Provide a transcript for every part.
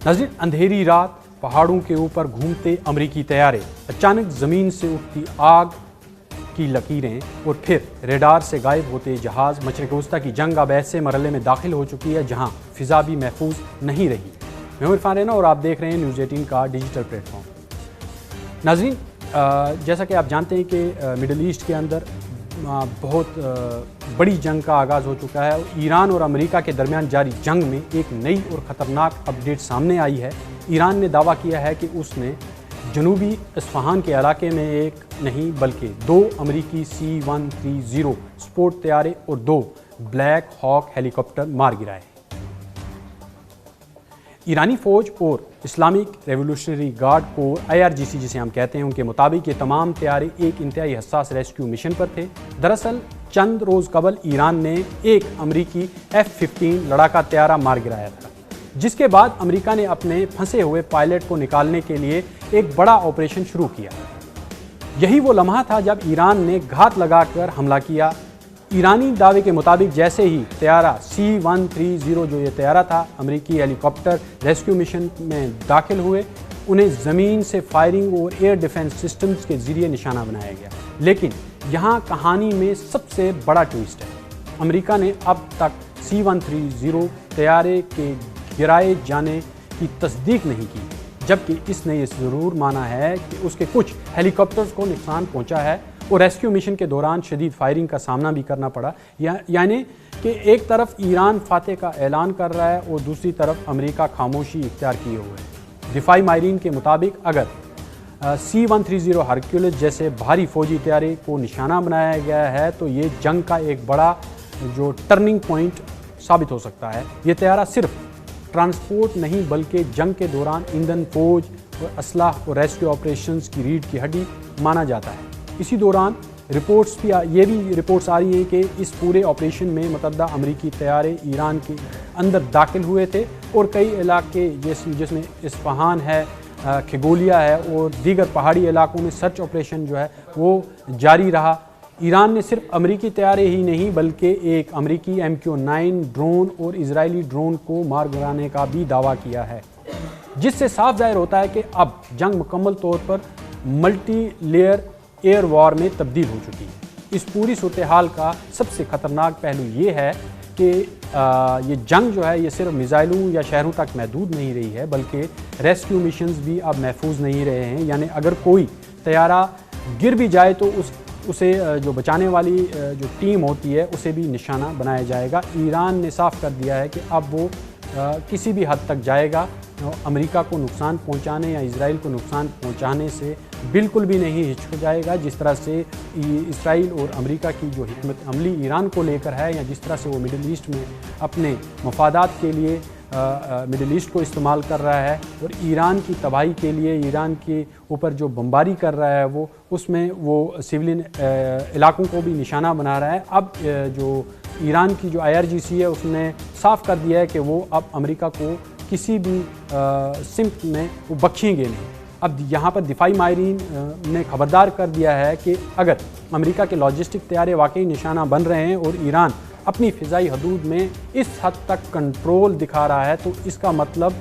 नाज़रीन, अंधेरी रात, पहाड़ों के ऊपर घूमते अमरीकी तैयारे, अचानक ज़मीन से उठती आग की लकीरें और फिर रेडार से गायब होते जहाज़। मशरिक़ वस्ता की जंग अब ऐसे मरहले में दाखिल हो चुकी है जहां फ़िज़ा भी महफूज नहीं रही। मैं हूं इरफान रैना और आप देख रहे हैं न्यूज़ 18 का डिजिटल प्लेटफॉर्म। नाज़रीन, जैसा कि आप जानते हैं कि मिडल ईस्ट के अंदर बहुत बड़ी जंग का आगाज़ हो चुका है। ईरान और अमेरिका के दरमियान जारी जंग में एक नई और ख़तरनाक अपडेट सामने आई है। ईरान ने दावा किया है कि उसने जनूबी इस्फहान के इलाके में एक नहीं बल्कि 2 अमेरिकी C-130 स्पोर्ट तैयारे और 2 ब्लैक हॉक हेलीकॉप्टर मार गिराए। ईरानी फ़ौज और Islamic revolutionary guard core IRGC जिसे हम कहते हैं, उनके मुताबिक ये तमाम तैयारे एक इंतहाई हसास रेस्क्यू मिशन पर थे। दरअसल चंद रोज़ कबल ईरान ने एक अमेरिकी F-15 लड़ाका तैयारा मार गिराया था, जिसके बाद अमेरिका ने अपने फंसे हुए पायलट को निकालने के लिए एक बड़ा ऑपरेशन शुरू किया। यही वो लम्हा था जब ईरान ने घात लगाकर हमला किया। ईरानी दावे के मुताबिक जैसे ही तैयारा C-130 जो ये तैयारा था अमेरिकी हेलीकॉप्टर रेस्क्यू मिशन में दाखिल हुए, उन्हें ज़मीन से फायरिंग और एयर डिफेंस सिस्टम्स के ज़रिए निशाना बनाया गया। लेकिन यहाँ कहानी में सबसे बड़ा ट्विस्ट है। अमेरिका ने अब तक C-130 तैयारे के गिराए जाने की तस्दीक नहीं की, जबकि इसने ये ज़रूर माना है कि उसके कुछ हेलीकॉप्टर्स को नुकसान पहुंचा है और रेस्क्यू मिशन के दौरान शदीद फायरिंग का सामना भी करना पड़ा। यानी कि एक तरफ ईरान फातह का ऐलान कर रहा है और दूसरी तरफ अमेरिका खामोशी इख्तियार किए हुए है। दिफाई माहिरीन के मुताबिक अगर C-130 हरक्यूलिस जैसे भारी फौजी तैयारे को निशाना बनाया गया है तो ये जंग का एक बड़ा जो टर्निंग पॉइंट साबित हो सकता है। ये तैयारा सिर्फ ट्रांसपोर्ट नहीं बल्कि जंग के दौरान ईंधन, फौज और असलाह और रेस्क्यू ऑपरेशंस की रीढ़ की हड्डी माना जाता है। इसी दौरान ये भी रिपोर्ट्स आ रही हैं कि इस पूरे ऑपरेशन में मुतअद्दा अमरीकी तैयारे ईरान के अंदर दाखिल हुए थे और कई इलाके जिसमें इस्फहान है, खगोलिया है और दीगर पहाड़ी इलाकों में सर्च ऑपरेशन जो है वो जारी रहा। ईरान ने सिर्फ अमरीकी तैयारे ही नहीं बल्कि एक अमरीकी MQ-9 ड्रोन और इजरायली ड्रोन को मार गिराने का भी दावा किया है, जिससे साफ जाहिर होता है कि अब जंग मुकम्मल तौर पर मल्टी लेयर एयर वॉर में तब्दील हो चुकी है। इस पूरी सूरत हाल का सबसे ख़तरनाक पहलू ये है कि ये जंग जो है ये सिर्फ मिसाइलों या शहरों तक महदूद नहीं रही है बल्कि रेस्क्यू मिशंस भी अब महफूज नहीं रहे हैं। यानी अगर कोई तैयारा गिर भी जाए तो उसे जो बचाने वाली जो टीम होती है उसे भी निशाना बनाया जाएगा। ईरान ने साफ कर दिया है कि अब वो किसी भी हद तक जाएगा, अमेरिका को नुकसान पहुंचाने या इजराइल को नुकसान पहुंचाने से बिल्कुल भी नहीं हिचकिचाएगा। जिस तरह से इजराइल और अमेरिका की जो हिकमत अमली ईरान को लेकर है या जिस तरह से वो मिडिल ईस्ट में अपने मफादात के लिए मिडिल ईस्ट को इस्तेमाल कर रहा है और ईरान की तबाही के लिए ईरान के ऊपर जो बमबारी कर रहा है वो उसमें वो सिविलियन इलाकों को भी निशाना बना रहा है। अब जो ईरान की जो IRGC है उसने साफ कर दिया है कि वो अब अमेरिका को किसी भी सिमत में वो बख्शेंगे नहीं। अब यहाँ पर दिफाई माहिरीन ने खबरदार कर दिया है कि अगर अमेरिका के लॉजिस्टिक तैयारे वाकई निशाना बन रहे हैं और ईरान अपनी फ़िज़ाई हदूद में इस हद तक कंट्रोल दिखा रहा है तो इसका मतलब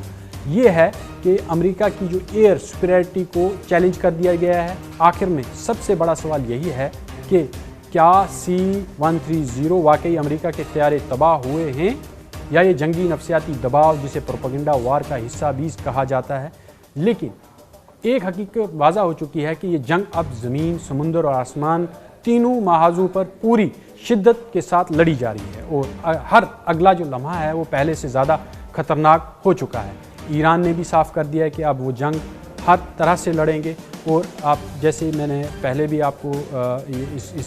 ये है कि अमेरिका की जो एयर सुपीरियरिटी को चैलेंज कर दिया गया है। आखिर में सबसे बड़ा सवाल यही है कि क्या C-130 वाकई अमेरिका के तैयारे तबाह हुए हैं या ये जंगी नफसियाती दबाव जिसे प्रोपेगेंडा वार का हिस्सा भी कहा जाता है। लेकिन एक हकीकत वाज़ा हो चुकी है कि ये जंग अब ज़मीन, समुंदर और आसमान तीनों महाजों पर पूरी शिद्दत के साथ लड़ी जा रही है और हर अगला जो लम्हा है वो पहले से ज़्यादा ख़तरनाक हो चुका है। ईरान ने भी साफ कर दिया है कि अब वो जंग हर तरह से लड़ेंगे और आप जैसे मैंने पहले भी आपको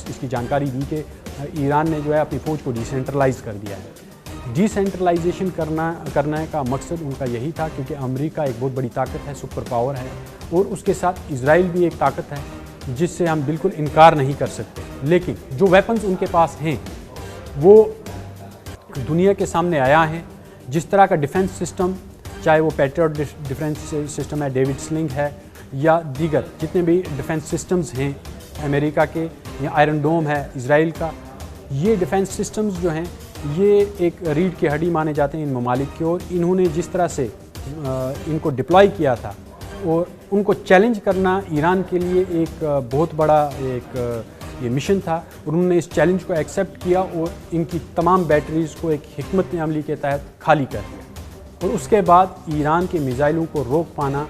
इसकी जानकारी दी कि ईरान ने जो है अपनी फ़ौज को डिसेंट्रलाइज कर दिया है। डिसेंट्रलाइजेशन करने का मकसद उनका यही था क्योंकि अमेरिका एक बहुत बड़ी ताकत है, सुपर पावर है और उसके साथ इजराइल भी एक ताकत है जिससे हम बिल्कुल इनकार नहीं कर सकते। लेकिन जो वेपन्स उनके पास हैं वो दुनिया के सामने आया है। जिस तरह का डिफेंस सिस्टम, चाहे वो पैट्रियट डिफेंस सिस्टम है, डेविड स्लिंग है या दीगर जितने भी डिफेंस सिस्टम्स हैं अमेरिका के या आयरन डोम है इजराइल का, ये डिफेंस सिस्टम्स जो हैं ये एक रीढ़ की हड्डी माने जाते हैं इन ममालिक की। और इन्होंने जिस तरह से इनको डिप्लॉय किया था और उनको चैलेंज करना ईरान के लिए एक बहुत बड़ा एक ये मिशन था और उन्होंने इस चैलेंज को एक्सेप्ट किया और इनकी तमाम बैटरीज़ को एक हिकमत अमली के तहत खाली कर दिया। और उसके बाद ईरान के मिसाइलों को रोक पाना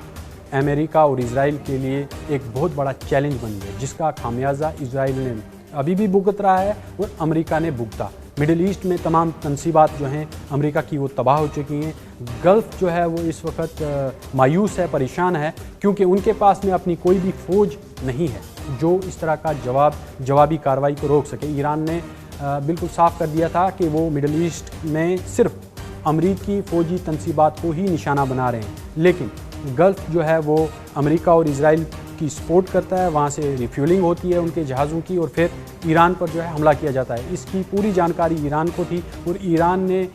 अमेरिका और इजराइल के लिए एक बहुत बड़ा चैलेंज बन गया, जिसका खामियाजा इजराइल ने अभी भी भुगत रहा है और अमेरिका ने भुगता। मिडिल ईस्ट में तमाम तनसीबात जो हैं अमेरिका की वो तबाह हो चुकी हैं। गल्फ़ जो है वो इस वक्त मायूस है, परेशान है, क्योंकि उनके पास में अपनी कोई भी फ़ौज नहीं है जो इस तरह का जवाबी कार्रवाई को रोक सके। ईरान ने बिल्कुल साफ कर दिया था कि वो मिडिल ईस्ट में सिर्फ अमरीकी फ़ौजी तनसीबात को ही निशाना बना रहे हैं, लेकिन गल्फ़ जो है वो अमेरिका और इजराइल की सपोर्ट करता है। वहाँ से रिफ्यूलिंग होती है उनके जहाज़ों की और फिर ईरान पर जो है हमला किया जाता है। इसकी पूरी जानकारी ईरान को थी और ईरान ने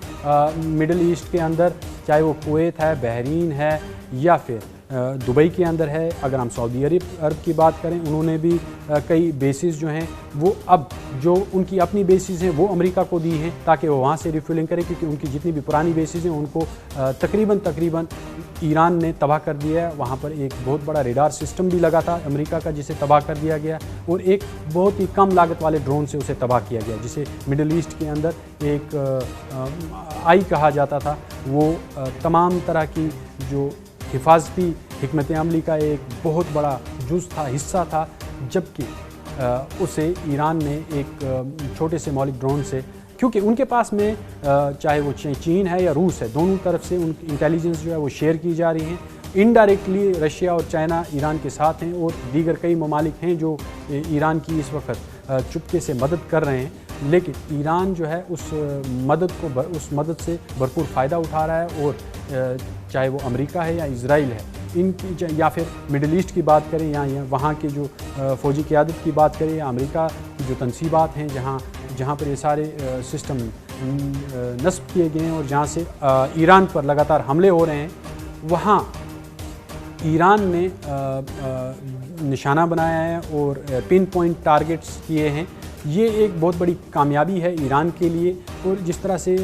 मिडिल ईस्ट के अंदर, चाहे वो कुवैत है, बहरीन है या फिर दुबई के अंदर है, अगर हम सऊदी अरब की बात करें, उन्होंने भी कई बेसिस जो हैं वो अब जो उनकी अपनी बेसिस हैं वो अमेरिका को दी हैं ताकि वो वहाँ से रिफ्यूलिंग करें, क्योंकि उनकी जितनी भी पुरानी बेसिस हैं उनको तकरीबन ईरान ने तबाह कर दिया है। वहाँ पर एक बहुत बड़ा रेडार सिस्टम भी लगा था अमेरिका का, जिसे तबाह कर दिया गया और एक बहुत ही कम लागत वाले ड्रोन से उसे तबाह किया गया, जिसे मिडिल ईस्ट के अंदर एक आई कहा जाता था। वो तमाम तरह की जो हिफाजती हिकमत अमली का एक बहुत बड़ा जुज़ था, हिस्सा था, जबकि उसे ईरान ने एक छोटे से मौलिक ड्रोन से, क्योंकि उनके पास में चाहे वो चीन है या रूस है, दोनों तरफ से उन इंटेलिजेंस जो है वो शेयर की जा रही हैं। इनडायरेक्टली रशिया और चाइना ईरान के साथ हैं और दीगर कई ममालिक हैं जो ईरान की इस वक्त चुपके से मदद कर रहे हैं, लेकिन ईरान जो है उस मदद से भरपूर फ़ायदा उठा रहा है। और चाहे वो अमेरिका है या इजराइल है, इनकी या फिर मिडिल ईस्ट की बात करें या वहाँ की जो फ़ौजी क़यादत की बात करें या अमेरिका की जो तनसीबात हैं जहाँ पर ये सारे सिस्टम नस्ब किए गए हैं और जहाँ से ईरान पर लगातार हमले हो रहे हैं, वहाँ ईरान ने निशाना बनाया है और पिन पॉइंट टारगेट्स किए हैं। ये एक बहुत बड़ी कामयाबी है ईरान के लिए। और जिस तरह से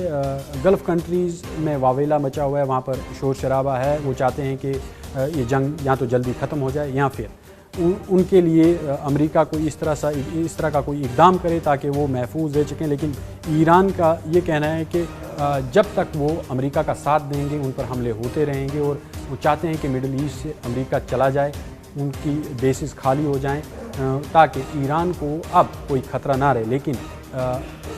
गल्फ़ कंट्रीज़ में वावेला मचा हुआ है, वहाँ पर शोर शराबा है, वो चाहते हैं कि ये जंग या तो जल्दी ख़त्म हो जाए या फिर उनके लिए अमेरिका को इस तरह का कोई इक़दाम करे ताकि वो महफूज रह सकें। लेकिन ईरान का ये कहना है कि जब तक वो अमेरिका का साथ देंगे उन पर हमले होते रहेंगे और वो चाहते हैं कि मिडिल ईस्ट से अमेरिका चला जाए, उनकी बेसिस खाली हो जाएं ताकि ईरान को अब कोई ख़तरा ना रहे। लेकिन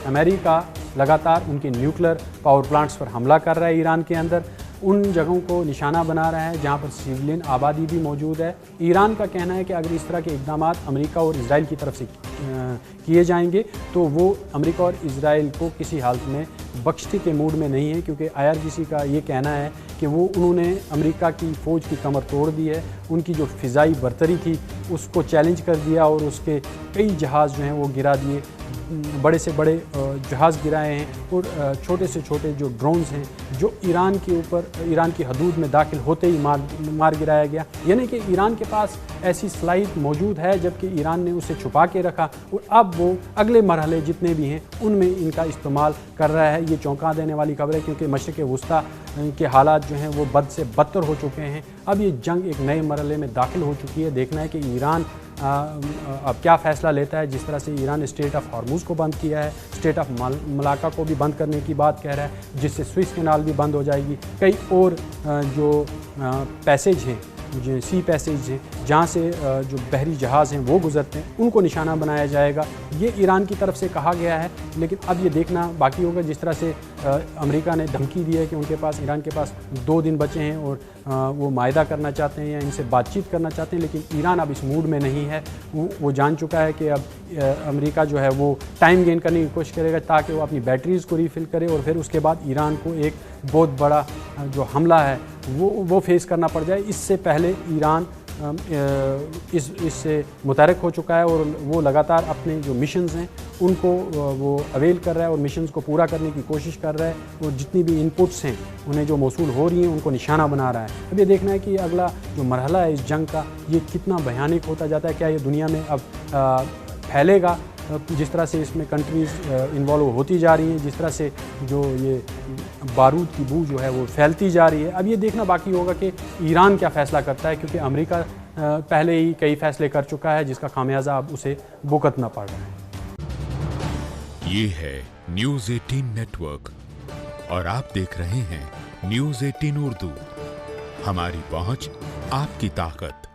अमेरिका लगातार उनके न्यूक्लियर पावर प्लांट्स पर हमला कर रहा है ईरान के अंदर, उन जगहों को निशाना बना रहा है जहां पर सिविलियन आबादी भी मौजूद है। ईरान का कहना है कि अगर इस तरह के इक़दाम अमेरिका और इजराइल की तरफ से किए जाएंगे तो वो अमेरिका और इजराइल को किसी हालत में बख्शने के मूड में नहीं है, क्योंकि IRGC का ये कहना है कि उन्होंने अमेरिका की फ़ौज की कमर तोड़ दी है। उनकी जो फ़िज़ाई बर्तरी थी उसको चैलेंज कर दिया और उसके कई जहाज़ जो हैं वो गिरा दिए, बड़े से बड़े जहाज़ गिराए हैं और छोटे से छोटे जो ड्रोन्स हैं जो ईरान के ऊपर, ईरान की हदूद में दाखिल होते ही मार गिराया गया। यानी कि ईरान के पास ऐसी सलाहियत मौजूद है, जबकि ईरान ने उसे छुपा के रखा और अब वो अगले मरहले जितने भी हैं उनमें इनका इस्तेमाल कर रहा है। ये चौंका देने वाली खबर है, क्योंकि मशरिक़ वुस्ता के हालात जो हैं वो बद से बदतर हो चुके हैं। अब ये जंग एक नए मरहले में दाखिल हो चुकी है। देखना है कि ईरान अब क्या फ़ैसला लेता है। जिस तरह से ईरान ने स्ट्रेट ऑफ हॉर्मुज़ को बंद किया है, स्ट्रेट ऑफ मलाका को भी बंद करने की बात कह रहा है, जिससे स्विस कैनाल भी बंद हो जाएगी। कई और जो पैसेज हैं, जो सी पैसेज हैं, जहाँ से जो बहरी जहाज़ हैं वो गुजरते हैं, उनको निशाना बनाया जाएगा। ये ईरान की तरफ से कहा गया है, लेकिन अब ये देखना बाकी होगा। जिस तरह से अमेरिका ने धमकी दी है कि उनके पास, ईरान के पास 2 दिन बचे हैं और वो मायदा करना चाहते हैं या इनसे बातचीत करना चाहते हैं, लेकिन ईरान अब इस मूड में नहीं है। वो जान चुका है कि अब अमेरिका जो है वो टाइम गेन करने की कोशिश करेगा ताकि वो अपनी बैटरीज़ को रीफ़िल करे और फिर उसके बाद ईरान को एक बहुत बड़ा जो हमला है वो फेस करना पड़ जाए। इससे पहले ईरान इससे मुतहरक हो चुका है और वो लगातार अपने जो मिशंस हैं उनको वो अवेल कर रहा है और मिशंस को पूरा करने की कोशिश कर रहा है और जितनी भी इनपुट्स हैं उन्हें जो मौसूल हो रही हैं उनको निशाना बना रहा है। अब ये देखना है कि अगला जो मरहला है इस जंग का ये कितना भयानक होता जाता है। क्या ये दुनिया में अब फैलेगा जिस तरह से इसमें कंट्रीज़ इन्वॉल्व होती जा रही हैं, जिस तरह से जो ये बारूद की बू जो है वो फैलती जा रही है, अब ये देखना बाकी होगा कि ईरान क्या फ़ैसला करता है, क्योंकि अमेरिका पहले ही कई फ़ैसले कर चुका है जिसका खामियाजा अब उसे भुगतना पड़ रहा है। ये है न्यूज़ 18 नेटवर्क और आप देख रहे हैं न्यूज़ 18 उर्दू। हमारी पहुंच, आपकी ताकत।